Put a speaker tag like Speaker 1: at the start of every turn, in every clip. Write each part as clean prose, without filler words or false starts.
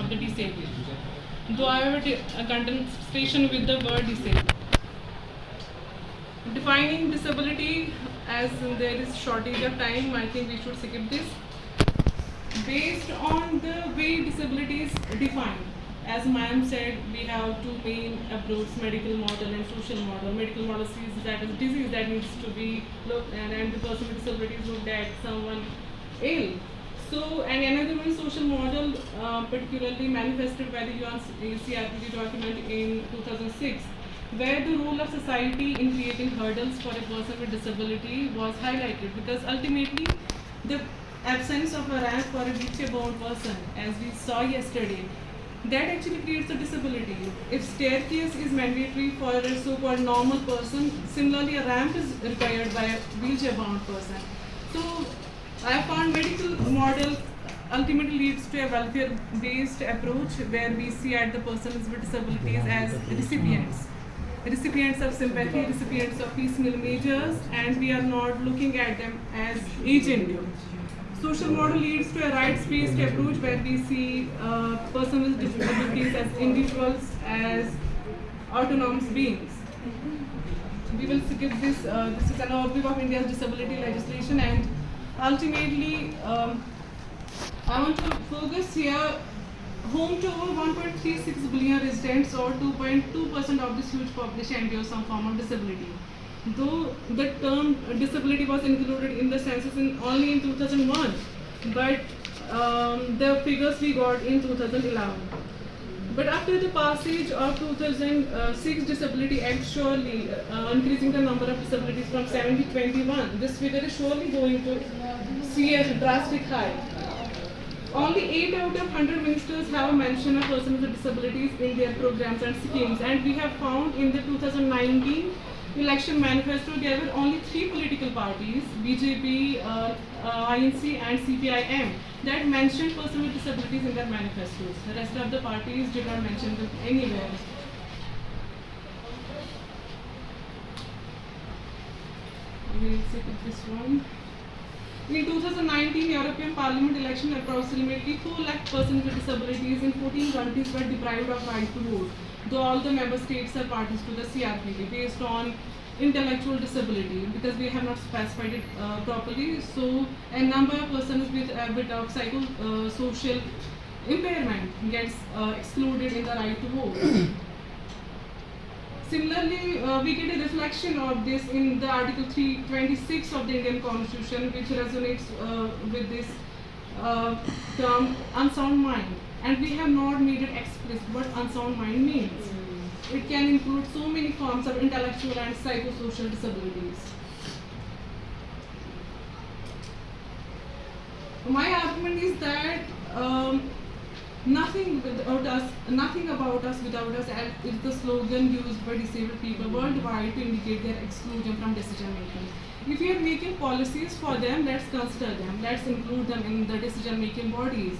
Speaker 1: of the disabled. Though I have a contestation with the word disabled. Defining disability, as there is shortage of time, I think we should skip this. Based on the way disability is defined, as ma'am said, we have two main approaches: medical model and social model. Medical model sees that as a disease that needs to be looked at, and the person with disability is looked at someone ill. So, and another one, social model, particularly manifested by the UNCRPD document in 2006, where the role of society in creating hurdles for a person with disability was highlighted, because ultimately the absence of a ramp for a wheelchair-bound person, as we saw yesterday, that actually creates a disability. If staircase is mandatory for a so-called normal person, similarly a ramp is required by a wheelchair-bound person. So I found medical model ultimately leads to a welfare-based approach, where we see at the persons with disabilities as recipients of sympathy, recipients of piecemeal measures, and we are not looking at them as agent. Social model leads to a rights-based approach, where we see persons with disabilities as individuals, as autonomous beings. We will skip this. This is an overview of India's disability legislation, and ultimately, I want to focus here. Home to over 1.36 billion residents, or 2.2% of this huge population, endures some form of disability. Though the term disability was included in the census only in 2001, but the figures we got in 2011. But after the passage of 2006 Disability Act, surely increasing the number of disabilities from 7 to 21, this figure is surely going to see a drastic hike. Only 8 out of 100 ministers have a mention of persons with disabilities in their programs and schemes, and we have found in the 2019 election manifesto there were only 3 political parties, BJP, INC and CPIM, that mentioned persons with disabilities in their manifestos. The rest of the parties did not mention them anywhere. We'll see this one. In 2019 European Parliament election, approximately 4 lakh persons with disabilities in 14 countries were deprived of right to vote, though all the member states are parties to the CRPD based on intellectual disability, because we have not specified it properly. So a number of persons with a bit of psychosocial impairment gets excluded in the right to vote. Similarly, we get a reflection of this in the Article 326 of the Indian Constitution, which resonates with this term unsound mind. And we have not made it explicit what unsound mind means. It can include so many forms of intellectual and psychosocial disabilities. My argument is that nothing about us without us is the slogan used by disabled people worldwide to indicate their exclusion from decision making. If we are making policies for them, let's consider them, let's include them in the decision making bodies.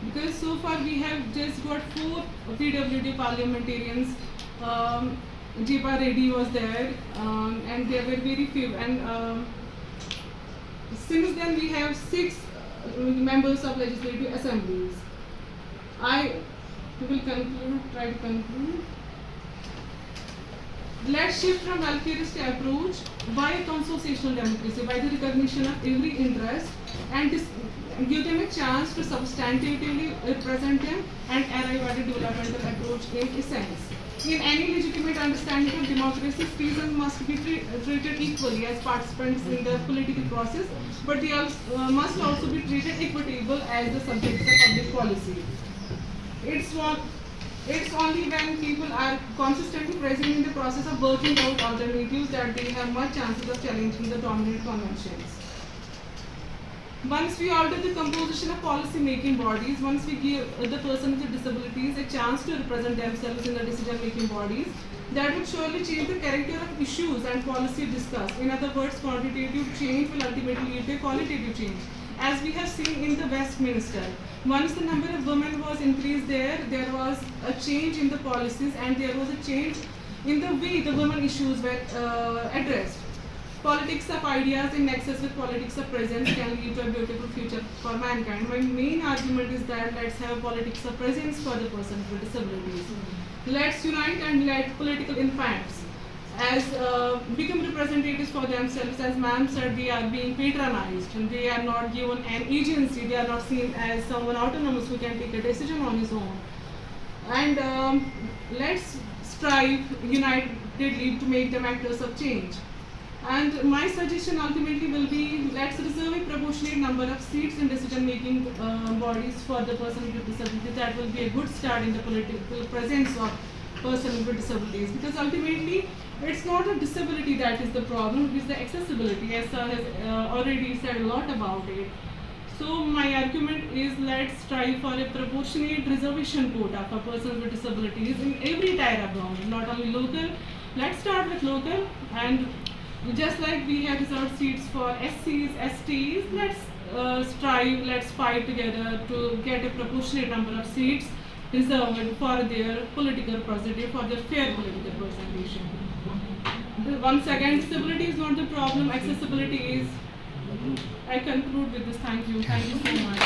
Speaker 1: Because so far we have just got 4 PWD parliamentarians. Jepa Reddy was there, and there were very few. And since then we have 6 members of legislative assemblies. I will try to conclude. Let's shift from welfareist approach by consociational democracy, by the recognition of every interest, and give them a chance to substantively represent them and arrive at a developmental approach in essence. In any legitimate understanding of democracy, citizens must be treated equally as participants in the political process, but they must also be treated equitable as the subjects of public policy. It's only when people are consistently present in the process of working out alternatives that they have much chances of challenging the dominant conventions. Once we alter the composition of policy-making bodies, once we give the persons with disabilities a chance to represent themselves in the decision-making bodies, that would surely change the character of issues and policy discussed. In other words, quantitative change will ultimately lead to qualitative change. As we have seen in the Westminster, once the number of women was increased there was a change in the policies, and there was a change in the way the women issues were addressed. Politics of ideas in nexus with politics of presence can lead to a beautiful future for mankind. My main argument is that let's have a politics of presence for the person with disabilities. Let's unite and let political infants as become representatives for themselves. As ma'am said, they are being patronized and they are not given an agency. They are not seen as someone autonomous who can take a decision on his own. And let's strive unitedly to make them actors of change. And my suggestion ultimately will be, let's reserve a proportionate number of seats in decision-making bodies for the person with disabilities. That will be a good start in the political presence of person with disabilities. Because ultimately, it's not a disability that is the problem, it is the accessibility. As sir has already said a lot about it. So my argument is, let's strive for a proportionate reservation quota for persons with disabilities in every tier of government, not only local. Let's start with local, and just like we have reserved seats for SCs, STs, let's strive, let's fight together to get a proportionate number of seats reserved for their political representative, for their fair political representation. Once again, disability is not the problem, accessibility is. I conclude with this. Thank you. Thank you so much.